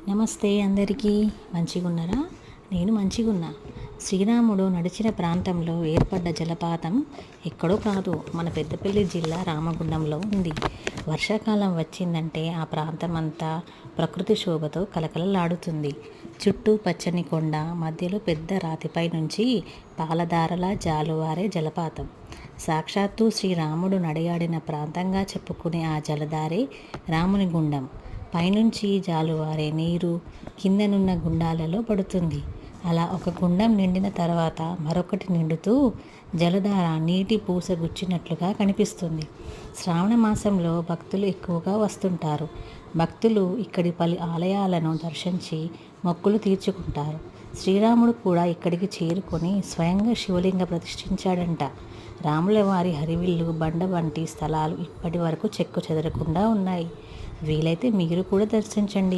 నమస్తే అందరికీ. మంచిగున్నారా? నేను మంచిగున్నా. శ్రీరాముడు నడిచిన ప్రాంతంలో ఏర్పడ్డ జలపాతం ఎక్కడో కాదు, మన పెద్దపల్లి జిల్లా రామగుండంలో ఉంది. వర్షాకాలం వచ్చిందంటే ఆ ప్రాంతం అంతా ప్రకృతి శోభతో కలకలలాడుతుంది. చుట్టూ పచ్చని కొండ, మధ్యలో పెద్ద రాతిపై నుంచి పాలధారలా జాలువారే జలపాతం. సాక్షాత్తు శ్రీరాముడు నడియాడిన ప్రాంతంగా చెప్పుకునే ఆ జలధారే రాముని గుండం. పైనుంచి జాలువారే నీరు కిందనున్న గుండాలలో పడుతుంది. అలా ఒక గుండం నిండిన తర్వాత మరొకటి నిండుతూ జలధార నీటి పూస గుచ్చినట్లుగా కనిపిస్తుంది. శ్రావణ మాసంలో భక్తులు ఎక్కువగా వస్తుంటారు. భక్తులు ఇక్కడి పలు ఆలయాలను దర్శించి మొక్కులు తీర్చుకుంటారు. శ్రీరాముడు కూడా ఇక్కడికి చేరుకొని స్వయంగా శివలింగ ప్రతిష్ఠించాడంట. రాముల వారి హరివిల్లు బండ వంటి స్థలాలు ఇప్పటి వరకు చెక్కు చెదరకుండా ఉన్నాయి. వీలైతే మీరు కూడా దర్శించండి.